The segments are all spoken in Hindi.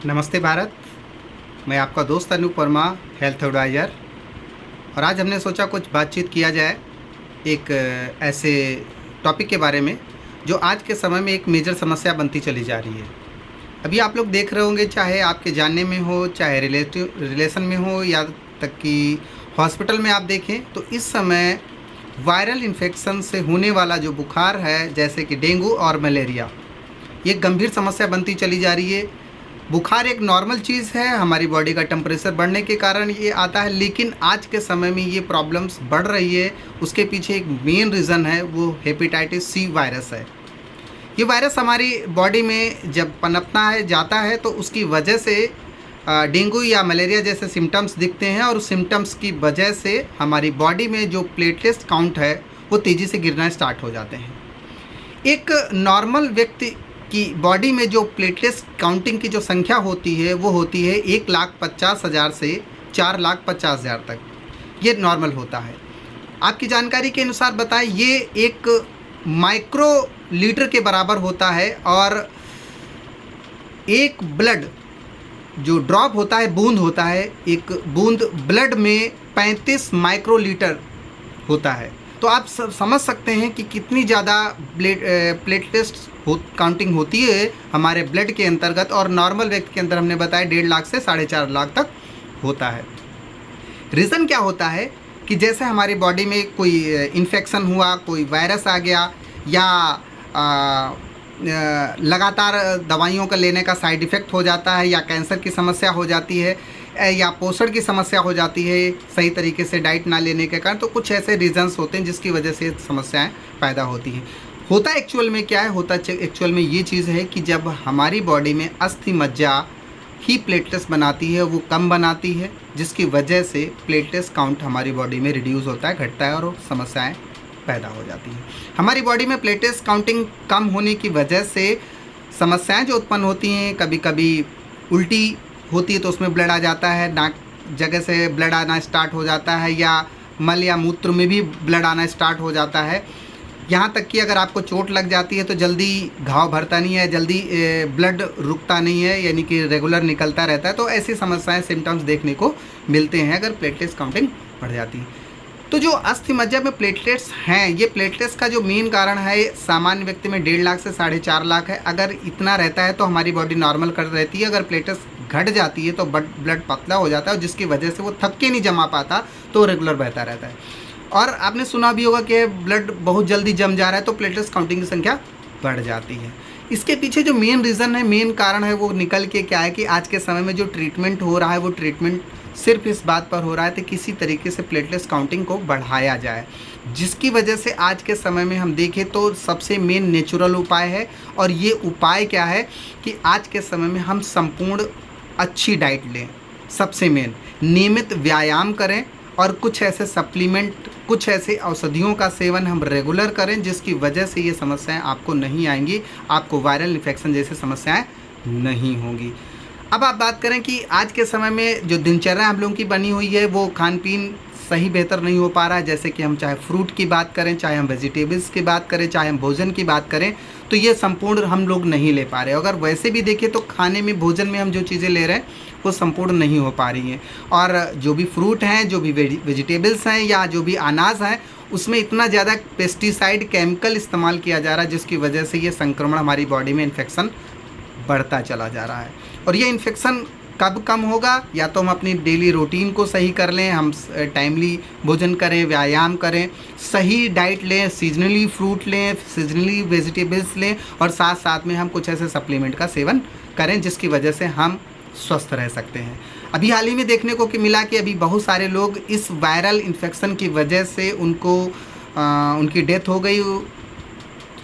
नमस्ते भारत। मैं आपका दोस्त अनूप वर्मा, हेल्थ एडवाइज़र। और आज हमने सोचा कुछ बातचीत किया जाए एक ऐसे टॉपिक के बारे में जो आज के समय में एक मेजर समस्या बनती चली जा रही है। अभी आप लोग देख रहे होंगे, चाहे आपके जानने में हो, चाहे रिलेशन में हो, या तक कि हॉस्पिटल में आप देखें, तो इस समय वायरल इन्फेक्शन से होने वाला जो बुखार है, जैसे कि डेंगू और मलेरिया, ये गंभीर समस्या बनती चली जा रही है। बुखार एक नॉर्मल चीज़ है, हमारी बॉडी का टेम्परेचर बढ़ने के कारण ये आता है, लेकिन आज के समय में ये प्रॉब्लम्स बढ़ रही है। उसके पीछे एक मेन रीज़न है, वो हेपेटाइटिस सी वायरस है। ये वायरस हमारी बॉडी में जब पनपता है, जाता है, तो उसकी वजह से डेंगू या मलेरिया जैसे सिम्टम्स दिखते हैं, और उस सिम्टम्स की वजह से हमारी बॉडी में जो प्लेटलेट्स काउंट है वो तेज़ी से गिरना स्टार्ट हो जाते हैं। एक नॉर्मल व्यक्ति की बॉडी में जो प्लेटलेट्स काउंटिंग की जो संख्या होती है वो होती है 1,50,000 से 4,50,000 तक। ये नॉर्मल होता है। आपकी जानकारी के अनुसार बताएं, ये एक माइक्रो लीटर के बराबर होता है, और एक ब्लड जो ड्रॉप होता है, बूंद होता है, एक बूंद ब्लड में 35 माइक्रोलीटर होता है। तो आप समझ सकते हैं कि कितनी ज़्यादा प्लेटलेट्स काउंटिंग होती है हमारे ब्लड के अंतर्गत, और नॉर्मल व्यक्ति के अंदर हमने बताया 1.5 लाख से 4.5 लाख तक होता है। रीज़न क्या होता है कि जैसे हमारी बॉडी में कोई इन्फेक्शन हुआ, कोई वायरस आ गया, या लगातार दवाइयों का लेने का साइड इफ़ेक्ट हो जाता है, या कैंसर की समस्या हो जाती है, या पोषण की समस्या हो जाती है सही तरीके से डाइट ना लेने के कारण, तो कुछ ऐसे रीज़न्स होते हैं जिसकी वजह से समस्याएं पैदा होती हैं। होता एक्चुअल में क्या है, होता एक्चुअल में ये चीज़ है कि जब हमारी बॉडी में अस्थि मज्जा ही प्लेटलेट्स बनाती है, वो कम बनाती है, जिसकी वजह से प्लेटलेट्स काउंट हमारी बॉडी में रिड्यूस होता है, घटता है, और समस्याएं पैदा हो जाती हैं। हमारी बॉडी में प्लेटलेट्स काउंटिंग कम होने की वजह से समस्याएं जो उत्पन्न होती हैं, कभी कभी उल्टी होती है तो उसमें ब्लड आ जाता है, नाक जगह से ब्लड आना स्टार्ट हो जाता है, या मल या मूत्र में भी ब्लड आना स्टार्ट हो जाता है। यहाँ तक कि अगर आपको चोट लग जाती है तो जल्दी घाव भरता नहीं है, जल्दी ब्लड रुकता नहीं है, यानी कि रेगुलर निकलता रहता है। तो ऐसी समस्याएं, सिम्टम्स देखने को मिलते हैं अगर प्लेटलेट्स काउंटिंग बढ़ जाती है। तो जो अस्थि मज्जा में प्लेटलेट्स हैं, ये प्लेटलेट्स का जो मेन कारण है, सामान्य व्यक्ति में 1.5 लाख से 4.5 लाख है। अगर इतना रहता है तो हमारी बॉडी नॉर्मल कर रहती है। अगर प्लेटलेट्स घट जाती है तो ब्लड पतला हो जाता है, और जिसकी वजह से वो थक के नहीं जमा पाता, तो रेगुलर बहता रहता है। और आपने सुना भी होगा कि ब्लड बहुत जल्दी जम जा रहा है तो प्लेटलेट्स काउंटिंग की संख्या बढ़ जाती है। इसके पीछे जो मेन रीज़न है, मेन कारण है, वो निकल के क्या है कि आज के समय में जो ट्रीटमेंट हो रहा है, वो ट्रीटमेंट सिर्फ इस बात पर हो रहा है कि किसी तरीके से प्लेटलेट्स काउंटिंग को बढ़ाया जाए, जिसकी वजह से आज के समय में हम देखें तो सबसे मेन नेचुरल उपाय है। और ये उपाय क्या है कि आज के समय में हम संपूर्ण अच्छी डाइट लें, सबसे मेन नियमित व्यायाम करें, और कुछ ऐसे सप्लीमेंट, कुछ ऐसे औषधियों का सेवन हम रेगुलर करें, जिसकी वजह से ये समस्याएं आपको नहीं आएंगी, आपको वायरल इन्फेक्शन जैसी समस्याएं नहीं होंगी। अब आप बात करें कि आज के समय में जो दिनचर्या हम लोगों की बनी हुई है, वो खान पीन सही बेहतर नहीं हो पा रहा है। जैसे कि हम चाहे फ्रूट की बात करें, चाहे हम वेजिटेबल्स की बात करें, चाहे हम भोजन की बात करें, तो ये संपूर्ण हम लोग नहीं ले पा रहे। अगर वैसे भी देखें तो खाने में, भोजन में हम जो चीज़ें ले रहे हैं वो संपूर्ण नहीं हो पा रही हैं। और जो भी फ्रूट हैं, जो भी वेजिटेबल्स हैं, या जो भी अनाज हैं, उसमें इतना ज़्यादा पेस्टिसाइड, केमिकल इस्तेमाल किया जा रहा है, जिसकी वजह से ये संक्रमण हमारी बॉडी में इन्फेक्शन बढ़ता चला जा रहा है। और ये इन्फेक्शन कब कम होगा? या तो हम अपनी डेली रूटीन को सही कर लें, हम टाइमली भोजन करें, व्यायाम करें, सही डाइट लें, सीजनली फ्रूट लें, सीजनली वेजिटेबल्स लें, और साथ साथ में हम कुछ ऐसे सप्लीमेंट का सेवन करें जिसकी वजह से हम स्वस्थ रह सकते हैं। अभी हाल ही में देखने को मिला कि अभी बहुत सारे लोग इस वायरल इन्फेक्शन की वजह से उनकी डेथ हो गई,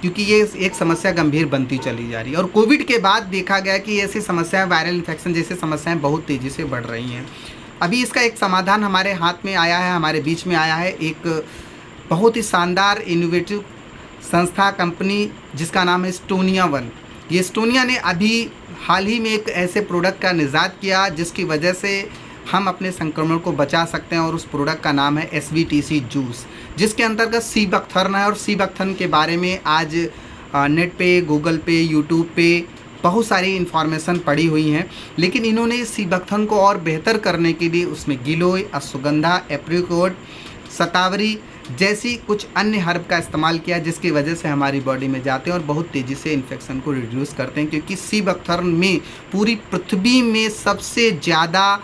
क्योंकि ये एक समस्या गंभीर बनती चली जा रही है। और कोविड के बाद देखा गया कि ऐसी समस्याएं, वायरल इन्फेक्शन जैसी समस्याएं बहुत तेज़ी से बढ़ रही हैं। अभी इसका एक समाधान हमारे हाथ में आया है, हमारे बीच में आया है, एक बहुत ही शानदार इनोवेटिव संस्था, कंपनी, जिसका नाम है एस्टोनिया वन। ये एस्टोनिया ने अभी हाल ही में एक ऐसे प्रोडक्ट का निजात किया जिसकी वजह से हम अपने संक्रमण को बचा सकते हैं, और उस प्रोडक्ट का नाम है SBTC जूस, जिसके अंतर्गत सीबकथर्न है। और सीबकथर्न के बारे में आज नेट पे, गूगल पे, यूट्यूब पे बहुत सारी इन्फॉर्मेशन पड़ी हुई हैं, लेकिन इन्होंने इस सीबकथर्न को और बेहतर करने के लिए उसमें गिलोय, अश्वगंधा, एप्रिकॉट, शतावरी जैसी कुछ अन्य हर्ब का इस्तेमाल किया, जिसकी वजह से हमारी बॉडी में जाते हैं और बहुत तेज़ी से इन्फेक्शन को रिड्यूस करते हैं। क्योंकि सीबकथर्न में पूरी पृथ्वी में सबसे ज़्यादा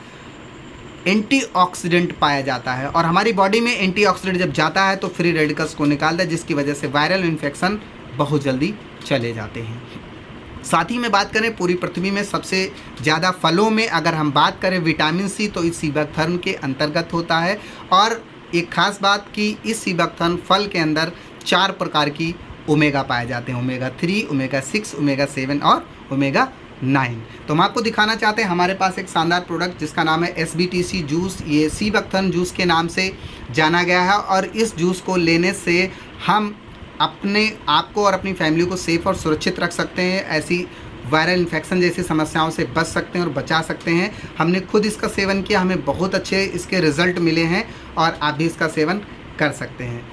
एंटीऑक्सीडेंट पाया जाता है, और हमारी बॉडी में एंटीऑक्सीडेंट जब जाता है तो फ्री रेडिकल्स को निकालता है, जिसकी वजह से वायरल इन्फेक्शन बहुत जल्दी चले जाते हैं। साथ ही में बात करें पूरी पृथ्वी में सबसे ज़्यादा फलों में अगर हम बात करें विटामिन सी, तो इस सीबकथर्न के अंतर्गत होता है। और एक ख़ास बात कि इस सीबकथर्न फल के अंदर 4 प्रकार की ओमेगा पाए जाते हैं, ओमेगा 3, ओमेगा 6, ओमेगा 7 और ओमेगा 9। तो हम आपको दिखाना चाहते हैं हमारे पास एक शानदार प्रोडक्ट जिसका नाम है SBTC जूस। ये सीबकथर्न जूस के नाम से जाना गया है, और इस जूस को लेने से हम अपने आप को और अपनी फैमिली को सेफ़ और सुरक्षित रख सकते हैं, ऐसी वायरल इन्फेक्शन जैसी समस्याओं से बच सकते हैं और बचा सकते हैं। हमने खुद इसका सेवन किया, हमें बहुत अच्छे इसके रिज़ल्ट मिले हैं, और आप भी इसका सेवन कर सकते हैं।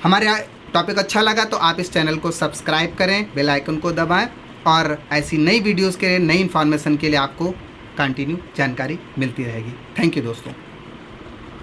हमारे टॉपिक अच्छा लगा तो आप इस चैनल को सब्सक्राइब करें, बेल आइकन को दबाएं, और ऐसी नई वीडियोज़ के लिए, नई इन्फॉर्मेशन के लिए आपको कंटिन्यू जानकारी मिलती रहेगी। थैंक यू दोस्तों।